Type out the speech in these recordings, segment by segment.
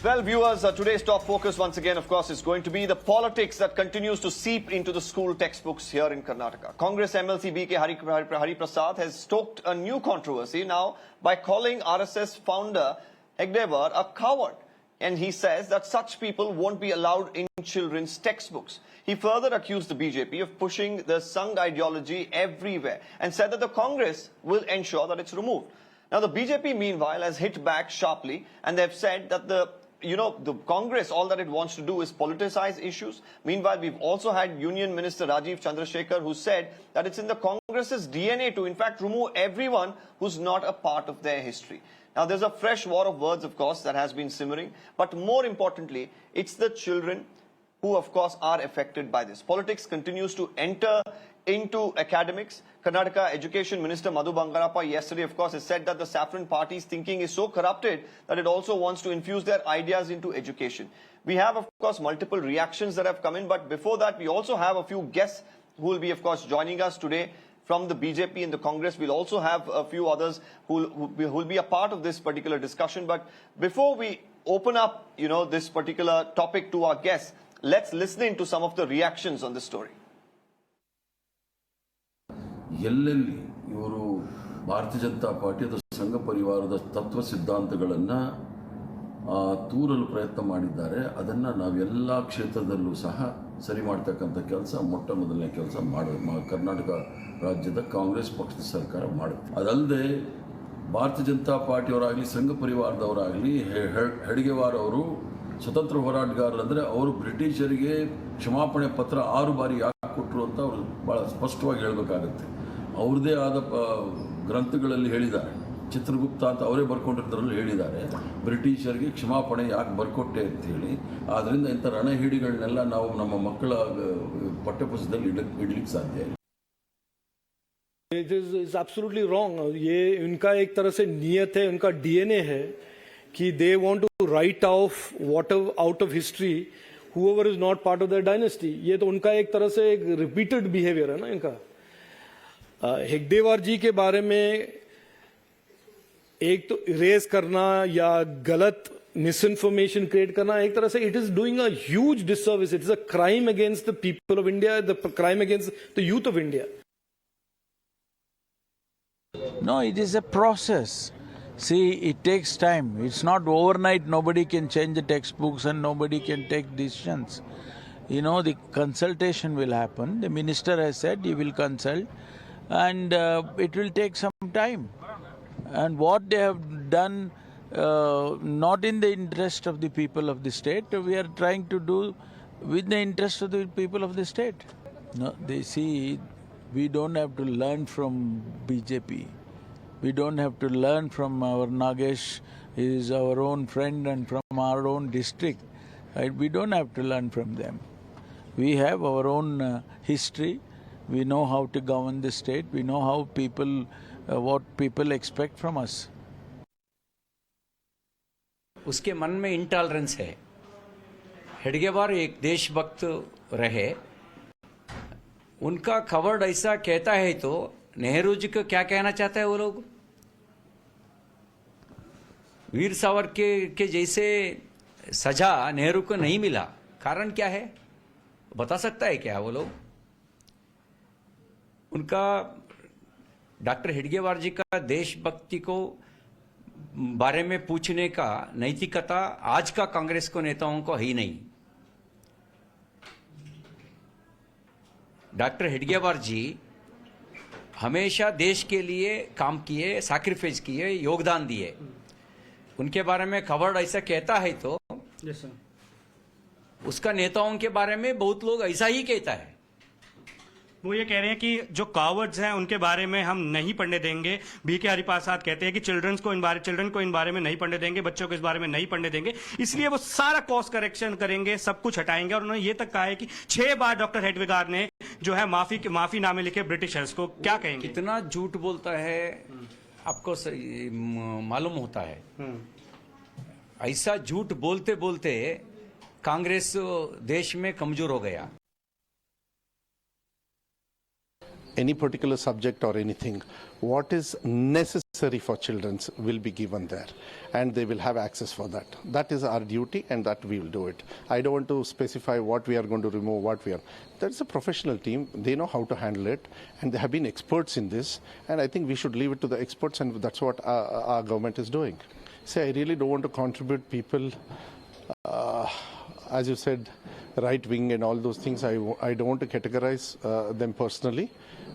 Well, viewers, today's top focus once again, of course, is going to be the politics that continues to seep into the school textbooks here in Karnataka. Congress MLC BK Hariprasad has stoked a new controversy now by calling RSS founder Hegdewar a coward. And he says that such people won't be allowed in children's textbooks. He further accused the BJP of pushing the Sangh ideology everywhere and said that the Congress will ensure that it's removed. Now, the BJP, meanwhile, has hit back sharply, and they've said that the Congress, all that it wants to do is politicize issues. Meanwhile, we've also had Union Minister Rajiv Chandrasekhar, who said that it's in the Congress's DNA to, in fact, remove everyone who's not a part of their history. Now, there's a fresh war of words, of course, that has been simmering. But more importantly, it's the children who, of course, are affected by this. Politics continues to enter into academics. Karnataka Education Minister Madhu Bangarappa yesterday, of course, has said that the Saffron Party's thinking is so corrupted that it also wants to infuse their ideas into education. We have, of course, multiple reactions that have come in, but before that, we also have a few guests who will be, of course, joining us today from the BJP and the Congress. We'll also have a few others who will be a part of this particular discussion. But before we open up, this particular topic to our guests, let's listen in to some of the reactions on this story. ಎಲ್ಲೆಲ್ಲಿ ಇವರು ಭಾರತೀಯ ಜನತಾ ಪಾರ್ಟಿಯ ಸಂಘ ಪರಿವಾರದ ತತ್ವ ಸಿದ್ಧಾಂತಗಳನ್ನು ತೂರಲು ಪ್ರಯತ್ನ ಮಾಡಿದ್ದಾರೆ. ಅದನ್ನು ನಾವೆಲ್ಲ ಕ್ಷೇತ್ರದಲ್ಲೂ ಸಹ ಸರಿ ಮಾಡ್ತಕ್ಕಂಥ ಕೆಲಸ ಮೊಟ್ಟ ಮೊದಲನೇ ಕೆಲಸ ಕರ್ನಾಟಕ ರಾಜ್ಯದ ಕಾಂಗ್ರೆಸ್ ಪಕ್ಷದ ಸರ್ಕಾರ ಮಾಡುತ್ತೆ. ಅದಲ್ಲದೆ ಭಾರತೀಯ ಜನತಾ ಪಾರ್ಟಿಯವರಾಗಲಿ ಸಂಘ ಪರಿವಾರದವರಾಗಲಿ ಹೆಡ್ಗೇವಾರ್ ಅವರು ಸ್ವತಂತ್ರ ಹೋರಾಟಗಾರರಂದರೆ ಅವರು ಬ್ರಿಟಿಷರಿಗೆ ಕ್ಷಮಾಪಣೆ ಪತ್ರ 6 ಬಾರಿ ಯಾಕೆ ಕೊಟ್ಟರು ಅಂತ ಅವರು ಭಾಳ ಸ್ಪಷ್ಟವಾಗಿ ಹೇಳಬೇಕಾಗತ್ತೆ. ಅವ್ರದ್ದೇ ಆದ ಗ್ರಂಥಗಳಲ್ಲಿ ಹೇಳಿದ್ದಾರೆ. ಚಿತ್ರಗುಪ್ತ ಅಂತ ಅವರೇ ಬರ್ಕೊಂಡಿರೋದ್ರಲ್ಲಿ ಹೇಳಿದ್ದಾರೆ ಬ್ರಿಟಿಷರಿಗೆ ಕ್ಷಮಾಪಣೆ ಯಾಕೆ ಬರ್ಕೊಟ್ಟೆ ಅಂತ ಹೇಳಿ. ಆದ್ದರಿಂದ ಇಂಥ ರಣಹಿಡಿಗಳನ್ನೆಲ್ಲ ನಾವು ನಮ್ಮ ಮಕ್ಕಳ ಪಠ್ಯಪುಸ್ತಕದಲ್ಲಿ ಇಡ್ಲಿಕ್ಕೆ ಸಾಧ್ಯ ಇಲ್ಲ. It is absolutely wrong. ये उनका एक तरह से नियत है, उनका DNA है कि they want to write off whatever out of history whoever is not part of their dynasty. ये तो उनका एक तरह से एक repeated behavior है ना इनका. हेगडेवार जी के बारे में एक तो इरेज करना या गलत मिसइंफॉर्मेशन क्रिएट करना, एक तरह से it is doing a huge disservice. It is a crime against the people of India, the crime against the youth of India. No, it is a process. See, it takes time. It's not overnight. Nobody can change the textbooks and nobody can take decisions. The consultation will happen. The minister has said he will consult and it will take some time. And what they have done, not in the interest of the people of the state, we are trying to do with the interest of the people of the state. No, they see, we don't have to learn from BJP. We don't have to learn from our Nagesh, he is our own friend and from our own district. Right? We don't have to learn from them. We have our own history. We know how to govern the state. We know how people, what people expect from us. उसके मन में intolerance है. हेडगेवार एक देशभक्त रहे. उनका covered ऐसा कहता है तो नेहरू जी को क्या कहना चाहता है वो लोग? वीर सावरकर के जैसे सजा नेहरू को नहीं मिला. कारण क्या है बता सकता है क्या वो लोग? उनका डॉक्टर हेडगेवार जी का देशभक्ति को बारे में पूछने का नैतिकता आज का कांग्रेस को नेताओं को ही नहीं. डॉक्टर हेडगेवार जी हमेशा देश के लिए काम किए, सैक्रिफाइस किए, योगदान दिए. उनके बारे में खबर ऐसा कहता है तो उसका नेताओं के बारे में बहुत लोग ऐसा ही कहता है. वो ये कह रहे हैं कि जो कावर्ड्स हैं उनके बारे में हम नहीं पढ़ने देंगे. बीके हरिप्रसाद कहते हैं कि चिल्ड्रन को इन बारे में नहीं पढ़ने देंगे, बच्चों को इस बारे में नहीं पढ़ने देंगे. इसलिए वो सारा कॉस्ट करेक्शन करेंगे, सब कुछ हटाएंगे. और उन्होंने ये तक कहा है कि 6 बार डॉक्टर हेडगेवार ने जो है माफीनामे लिखे ब्रिटिशर्स को. क्या कहेंगे? कितना झूठ बोलता है आपको मालूम होता है. ऐसा झूठ बोलते बोलते कांग्रेस देश में कमजोर हो गया. any particular subject or anything. What is necessary for children will be given there, and they will have access for that. That is our duty, and that we will do it. I don't want to specify what we are going to remove, what we are. That's a professional team. They know how to handle it, and they have been experts in this, and I think we should leave it to the experts, and that's what our government is doing. I really don't want to contribute people, as you said, right wing and all those things. I don't want to categorize them personally,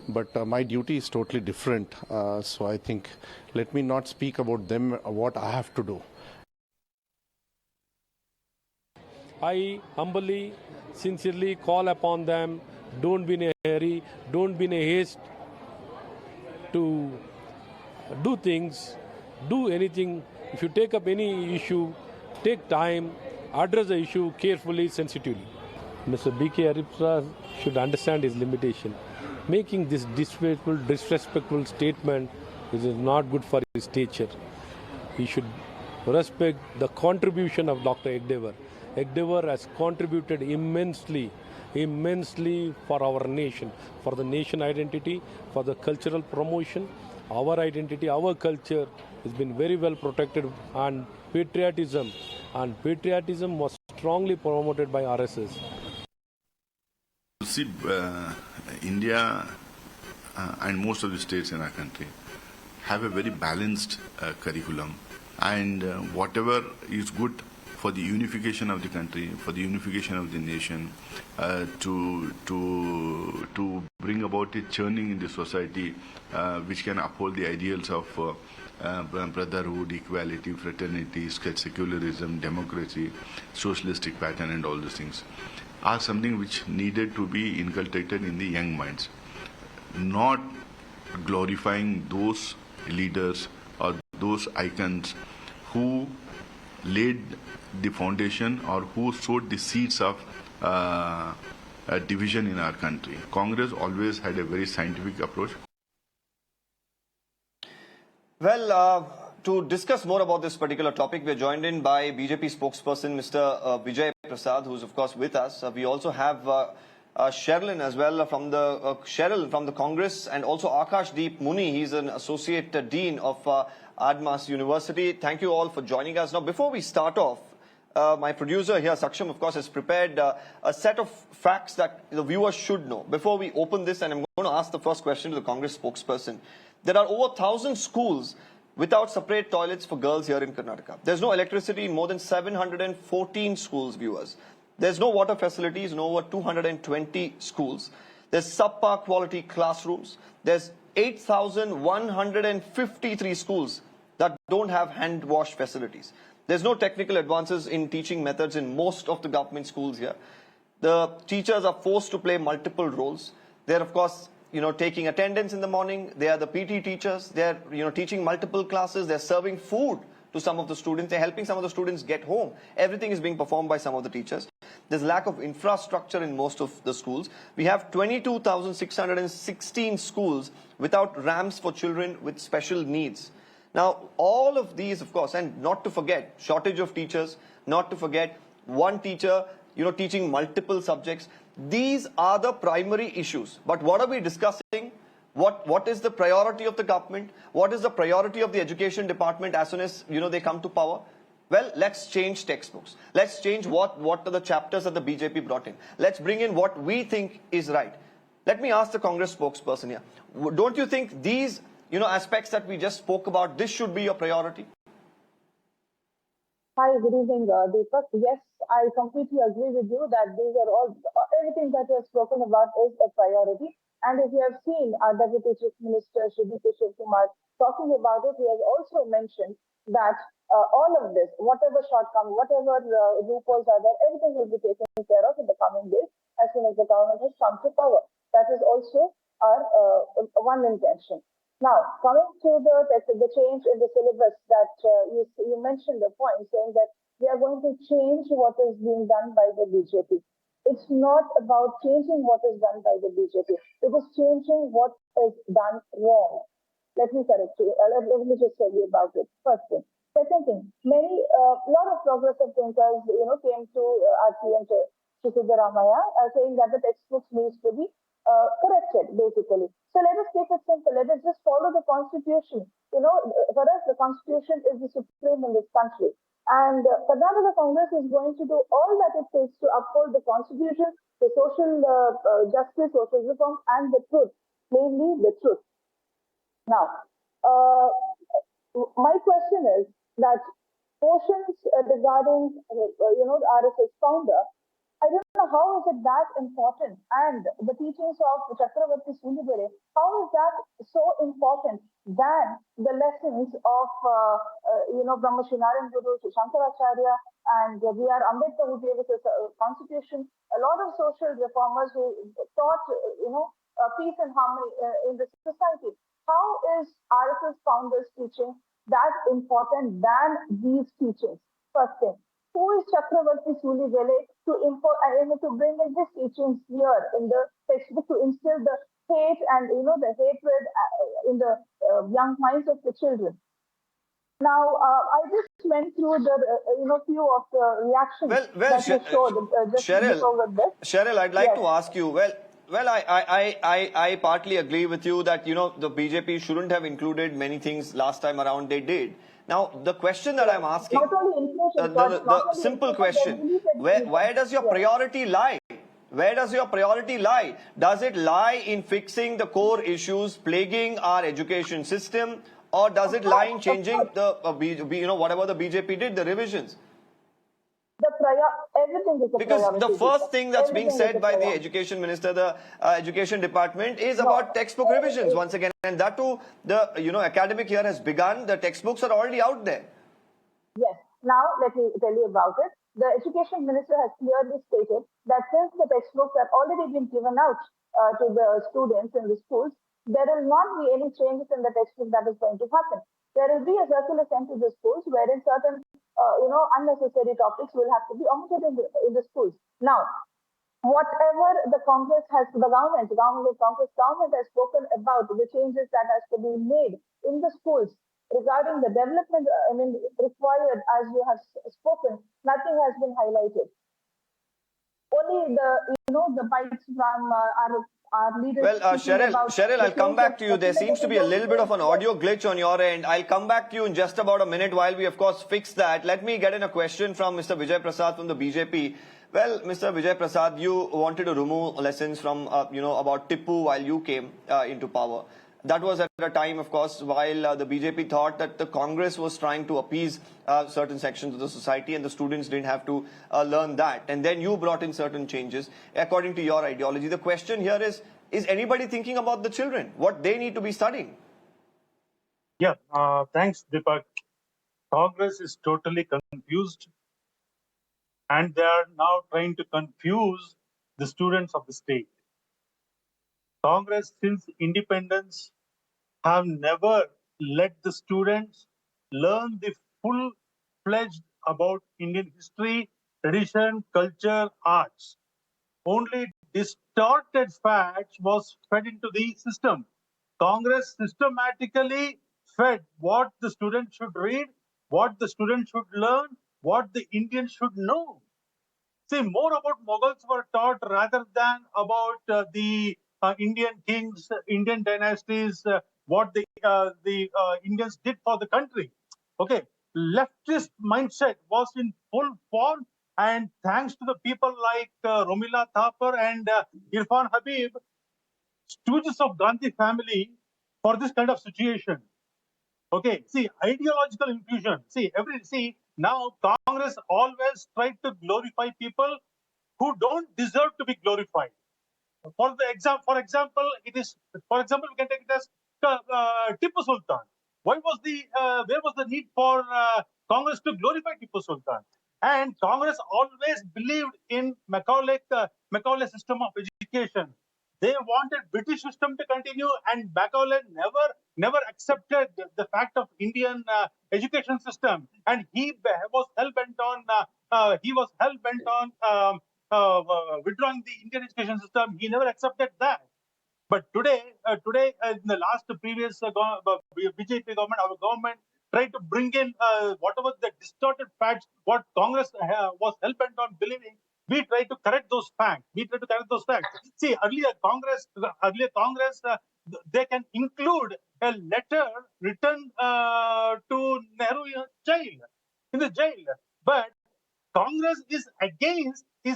but my duty is totally different. So I think let me not speak about them, what I have to do. I humbly, sincerely call upon them, don't be in a hurry, don't be in a haste to do things, do anything. If you take up any issue, take time, address the issue carefully, sensitively. Mr. B.K. Hariprasad should understand his limitation. Making this disrespectful statement is not good for his stature. He should respect the contribution of Dr. Egdevar. Egdevar has contributed immensely for our nation, for the nation identity, for the cultural promotion. Our identity, our culture has been very well protected, and patriotism was strongly promoted by RSS. See, India and most of the states in our country have a very balanced curriculum, and whatever is good for the unification of the country, for the unification of the nation, to bring about a churning in the society which can uphold the ideals of brotherhood, equality, fraternity, secularism, democracy, socialistic pattern, and all these things, are something which needed to be inculcated in the young minds, not glorifying those leaders or those icons who laid the foundation or who sowed the seeds of division in our country. Congress always had a very scientific approach. Well, to discuss more about this particular topic, we're joined in by BJP spokesperson Mr. Vijay Prasad, who's of course with us. We also have Sheryl as well from the Sheryl from the Congress, and also Akash Deep Muni. He's an associate dean of Admas University. Thank you all for joining us. Now, before we start off, my producer here, Saksham, of course, has prepared a set of facts that the viewers should know. Before we open this, and I'm going to ask the first question to the Congress spokesperson. There are over 1,000 schools without separate toilets for girls here in Karnataka. There's no electricity in more than 714 schools, viewers. There's no water facilities in over 220 schools. There's subpar quality classrooms. There's 8,153 schools that don't have hand wash facilities. There's no technical advances in teaching methods in most of the government schools here. The teachers are forced to play multiple roles. They're, of course, taking attendance in the morning. They are the PT teachers. They're, teaching multiple classes. They're serving food to some of the students. They're helping some of the students get home. Everything is being performed by some of the teachers. There's lack of infrastructure in most of the schools. We have 22,616 schools without ramps for children with special needs. Now, all of these, of course, and not to forget, shortage of teachers, not to forget one teacher, teaching multiple subjects. These are the primary issues. But what are we discussing? What is the priority of the government? What is the priority of the education department as soon as, they come to power? Well, let's change textbooks. Let's change what are the chapters that the BJP brought in. Let's bring in what we think is right. Let me ask the Congress spokesperson here. Don't you think these, aspects that we just spoke about, this should be your priority? Hi, good evening, Deepak. Yes, I completely agree with you that these are all, everything that you have spoken about is a priority. And if you have seen our Deputy Chief Minister, Shri Kumar, talking about it, he has also mentioned that all of this, whatever shortcomings, whatever loopholes are there, everything will be taken care of in the coming days as soon as the government has come to power. That is also our one intention. Now, coming to the change in the syllabus that you mentioned the point, saying that we are going to change what is being done by the BJP. It's not about changing what is done by the BJP. It is changing what is done wrong. Let me correct you. Let me just tell you about it. First thing. Second thing, a lot of progressive thinkers, came to our CM Sudhakar saying that the textbooks needs to be corrected, basically. So let us keep it simple. Let us just follow the Constitution. You know, for us, the Constitution is the supreme in this country. And Karnataka Congress is going to do all that it takes to uphold the Constitution, the social justice, social reform, and the truth, mainly the truth. Now, my question is that motions regarding, the RSS founder, I don't know how is it that important, and the teachings of Chakravarti Sulivere, how is that so important than the lessons of, Brahma Shinaran Guru, Shankaracharya, and B.R. Ambedkar, who gave us a constitution, a lot of social reformers who taught, peace and harmony in the society. How is RSS founders' teaching that important than these teachings? First thing. Who is Chakravarti Sulivere to bring in his teachings here in the textbook to instill the hate and the hatred in the young minds of the children? Now, I just went through the few of the reactions that you showed just before with this. Sheryl, I'd like to ask you. Well, I partly agree with you that the BJP shouldn't have included many things last time around. They did. Now, the question that I'm asking, the simple question, where does your priority lie? Where does your priority lie? Does it lie in fixing the core issues plaguing our education system, or does it lie in changing the, whatever the BJP did, the revisions? Everything is a because priority. The first thing that's being said by the education minister, the education department, is about textbook revisions once again, and that too, the academic year has begun. The textbooks are already out there. Yes. Now let me tell you about it. The education minister has clearly stated that since the textbooks have already been given out to the students in the schools, there will not be any changes in the textbook that is going to happen. There will be a circular sent to the schools wherein certain unnecessary topics will have to be omitted in the schools. Now, whatever the Congress has, the government has spoken about the changes that has to be made in the schools regarding the development, required as you have spoken, nothing has been highlighted. Only the bites from our leaders. Well, Sheryl, I'll come back to you. There seems to be a little bit of an audio glitch on your end. I'll come back to you in just about a minute while we, of course, fix that. Let me get in a question from Mr. Vijay Prasad from the BJP. Well, Mr. Vijay Prasad, you wanted to remove lessons from, about Tippu while you came into power. That was at a time, of course, while the BJP thought that the Congress was trying to appease certain sections of the society and the students didn't have to learn that. And then you brought in certain changes according to your ideology. The question here is anybody thinking about the children, what they need to be studying? Yeah, thanks, Deepak. Congress is totally confused, and they are now trying to confuse the students of the state. Congress, since independence, have never let the students learn the full-fledged about Indian history, tradition, culture, arts. Only distorted facts was fed into the system. Congress systematically fed what the student should read, what the student should learn, what the Indian should know. See, more about Mughals were taught rather than about the Indian kings, Indian dynasties, what the Indians did for the country. Okay, leftist mindset was in full form, and thanks to the people like Romila Thapar and Irfan Habib, stooges of Gandhi family for this kind of situation. Okay, see, ideological infusion. See, now Congress always tried to glorify people who don't deserve to be glorified. For example, we can take it as Tipu Sultan. Where was the need for Congress to glorify Tipu Sultan? And Congress always believed in Macaulay system of education. They wanted British system to continue, and Macaulay never accepted the fact of Indian education system, and he was hell bent on withdrawing the Indian education system. He never accepted that. But today, in the last previous BJP government, our government tried to bring in whatever the distorted facts, what Congress was hell bent on believing, We try to correct those facts. See, earlier Congress, they can include a letter written to Nehru in the jail. But Congress is against a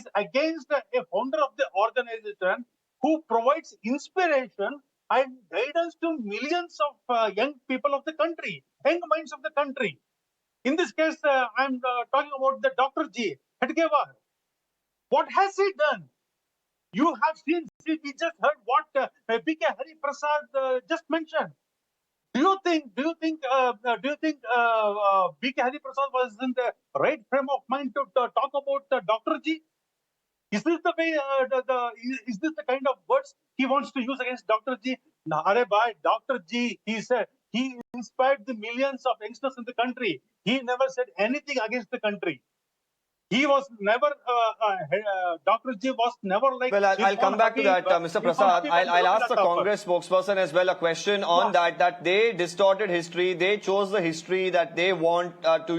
founder of the organization who provides inspiration and guidance to millions of young people of the country, young minds of the country. In this case, I'm talking about the Dr. G. Hedgewar. What has he done? You have seen, we just heard what B.K. Hariprasad just mentioned. Do you think B.K. Hariprasad was in the right frame of mind to talk about Dr. G? Is this the way? Is this the kind of words he wants to use against Dr. G? Dr. G, he said he inspired the millions of youngsters in the country. He never said anything against the country. He was never, Dr. G was never like... Well, I'll come back to that, Mr. Prasad. I'll ask the Congress spokesperson as well a question on that they distorted history. They chose the history that they want to,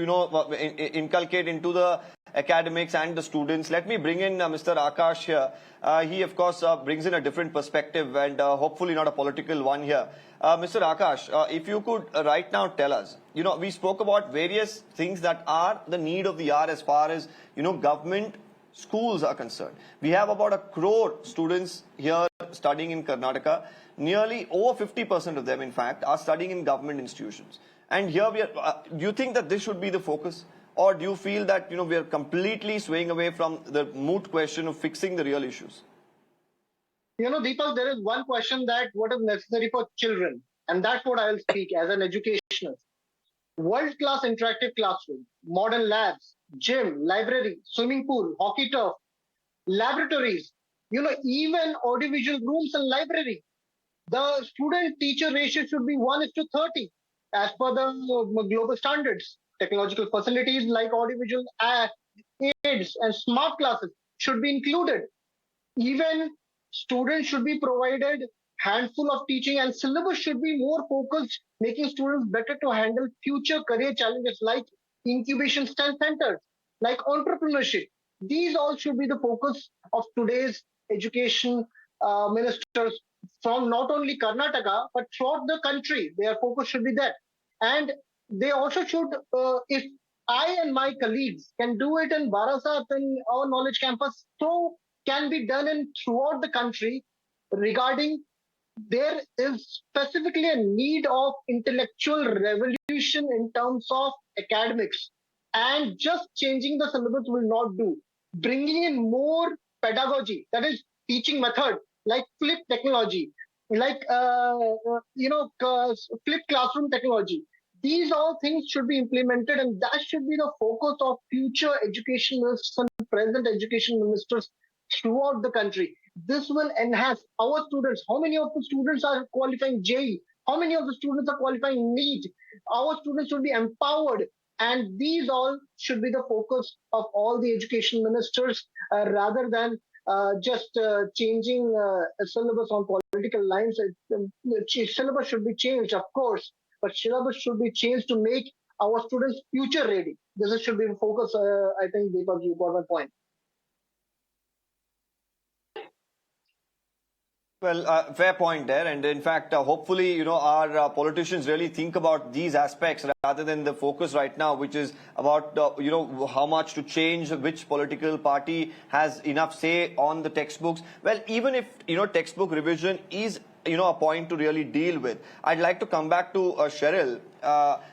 inculcate into the academics and the students. Let me bring in Mr. Akash here. He, of course, brings in a different perspective and hopefully not a political one here. Mr. Akash, if you could right now tell us, we spoke about various things that are the need of the hour as far as, government schools are concerned. We have about 1 crore students here studying in Karnataka. Nearly over 50% of them, in fact, are studying in government institutions. And here we are, do you think that this should be the focus? Or do you feel that, we are completely swaying away from the moot question of fixing the real issues? Deepak, there is one question that what is necessary for children, and that's what I will speak as an educationist. World-class interactive classroom, modern labs, gym, library, swimming pool, hockey turf, laboratories, even audiovisual rooms and library. The student-teacher ratio should be 1:30 as per the global standards. Technological facilities like audiovisual aids and smart classes should be included. Even students should be provided handful of teaching, and syllabus should be more focused, making students better to handle future career challenges like incubation centers, like entrepreneurship. These all should be the focus of today's education ministers from not only Karnataka, but throughout the country. Their focus should be that. And they also should, if I and my colleagues can do it in Barasat and our knowledge campus, so can be done in throughout the country regarding there is specifically a need of intellectual revolution in terms of academics, and just changing the syllabus will not do. Bringing in more pedagogy, that is teaching method like flip technology, like flip classroom technology. These all things should be implemented, and that should be the focus of future education ministers and present education ministers throughout the country. This will enhance our students. How many of the students are qualifying JEE? How many of the students are qualifying NEET? Our students should be empowered, and these all should be the focus of all the education ministers rather than just changing syllabus on political lines. Syllabus should be changed, of course, but syllabus should be changed to make our students future ready. This should be the focus. I think, Deepak, you got my point. Well, fair point there. And in fact, hopefully, our politicians really think about these aspects rather than the focus right now, which is about, how much to change, which political party has enough say on the textbooks. Well, even if, textbook revision is, a point to really deal with. I'd like to come back to Sheryl.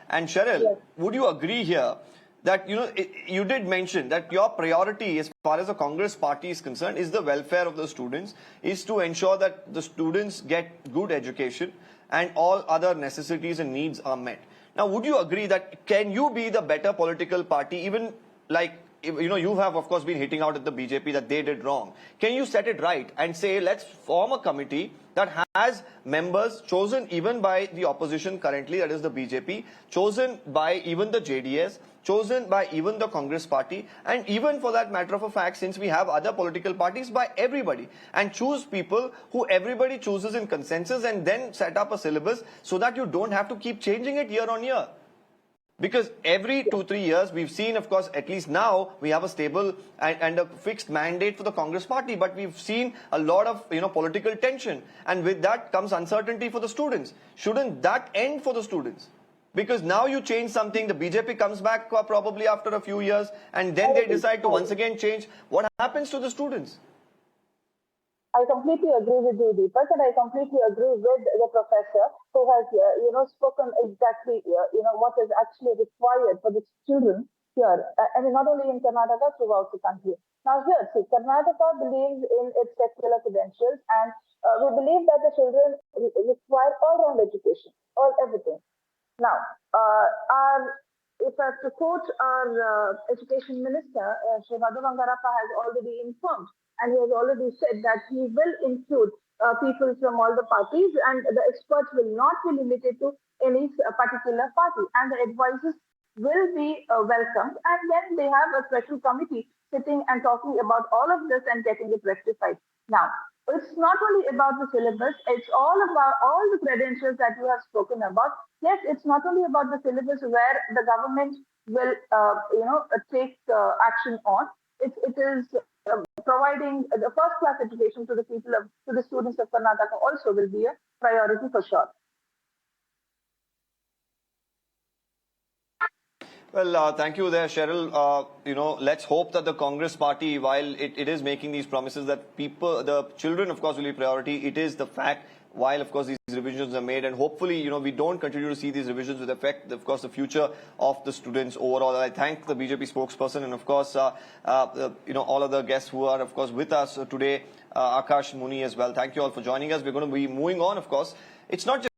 And Sheryl, yes, would you agree here that, you did mention that your priority as far as the Congress party is concerned is the welfare of the students, is to ensure that the students get good education and all other necessities and needs are met. Now, would you agree that can you be the better political party, even like, you have, of course, been hitting out at the BJP that they did wrong. Can you set it right and say, let's form a committee that has members chosen even by the opposition currently, that is the BJP, chosen by even the JDS, chosen by even the Congress party, and even for that matter of a fact, since we have other political parties, by everybody, and choose people who everybody chooses in consensus and then set up a syllabus so that you don't have to keep changing it year on year? Because every 2-3 years, we've seen, of course, at least now, we have a stable and a fixed mandate for the Congress party. But we've seen a lot of, political tension. And with that comes uncertainty for the students. Shouldn't that end for the students? Because now you change something, the BJP comes back probably after a few years, and then they decide to once again change. What happens to the students? I completely agree with you, Deepak, and I completely agree with the professor who has, spoken exactly, what is actually required for the children here. I mean, not only in Karnataka, throughout the country. Now here, see, Karnataka believes in its secular credentials, and we believe that the children require all-round education, everything. Now, if I have to quote our education minister, Shri Madhu Bangarappa has already informed, and he has already said that he will include people from all the parties, and the experts will not be limited to any particular party, and the advices will be welcomed, and then they have a special committee sitting and talking about all of this and getting it rectified. Now, it's not only about the syllabus, it's all about all the credentials that you have spoken about. Yes, it's not only about the syllabus where the government will, take action on. It is providing the first-class education to the to the students of Karnataka also will be a priority for sure. Well, thank you there, Cheryl. Let's hope that the Congress party, while it is making these promises that the children, of course, will be priority, it is the fact, while, of course, these revisions are made, and hopefully, we don't continue to see these revisions with affect, of course, the future of the students overall. I thank the BJP spokesperson and, of course, all of the guests who are, of course, with us today, Akash, Muni as well. Thank you all for joining us. We're going to be moving on, of course. It's not just